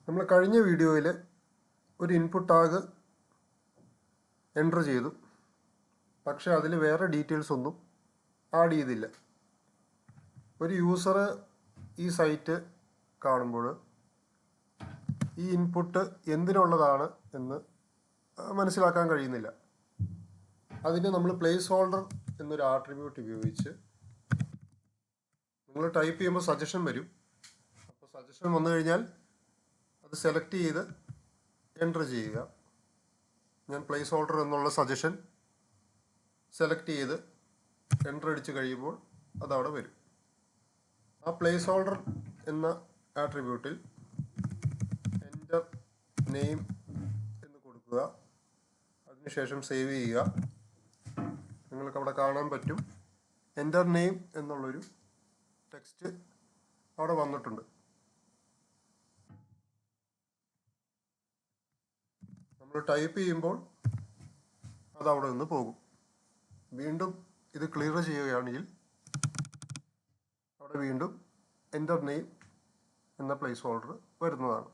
നമ്മൾ കഴിഞ്ഞ വീഡിയോയിൽ ഒരു ഇൻപുട്ട് ടാഗ് എൻ്റർ ചെയ്തു, പക്ഷേ അതിൽ വേറെ ഡീറ്റെയിൽസ് ഒന്നും ആഡ് ചെയ്തില്ല. ഒരു യൂസർ ഈ സൈറ്റ് കാണുമ്പോൾ ഈ ഇൻപുട്ട് എന്തിനുള്ളതാണ് എന്ന് മനസ്സിലാക്കാൻ കഴിയുന്നില്ല. അതിന് നമ്മൾ പ്ലേസ് ഹോൾഡർ എന്നൊരു ആട്രിബ്യൂട്ട് ഉപയോഗിച്ച് നിങ്ങൾ ടൈപ്പ് ചെയ്യുമ്പോൾ സജഷൻ വരും. അപ്പോൾ സജഷൻ വന്നു കഴിഞ്ഞാൽ അത് സെലക്ട് ചെയ്ത് എൻ്റർ ചെയ്യുക. ഞാൻ പ്ലേസ് ഹോൾഡർ എന്നുള്ള സജഷൻ സെലക്ട് ചെയ്ത് എൻ്റർ അടിച്ച് കഴിയുമ്പോൾ അതവിടെ വരും. ആ പ്ലേസ് ഹോൾഡർ എന്ന ആട്രിബ്യൂട്ടിൽ എൻ്റർ നെയിം എന്ന് കൊടുക്കുക. അതിനുശേഷം സേവ് ചെയ്യുക. നിങ്ങൾക്ക് അവിടെ കാണാൻ പറ്റും എൻ്റർ നെയിം എന്നുള്ളൊരു ടെക്സ്റ്റ് അവിടെ വന്നിട്ടുണ്ട്. നമ്മൾ ടൈപ്പ് ചെയ്യുമ്പോൾ അതവിടെ നിന്ന് പോകും. വീണ്ടും ഇത് ക്ലിയർ ചെയ്യുകയാണെങ്കിൽ അവിടെ വീണ്ടും എൻ്റർ നെയിം എന്ന പ്ലേസ് ഹോൾഡർ വരുന്നതാണ്.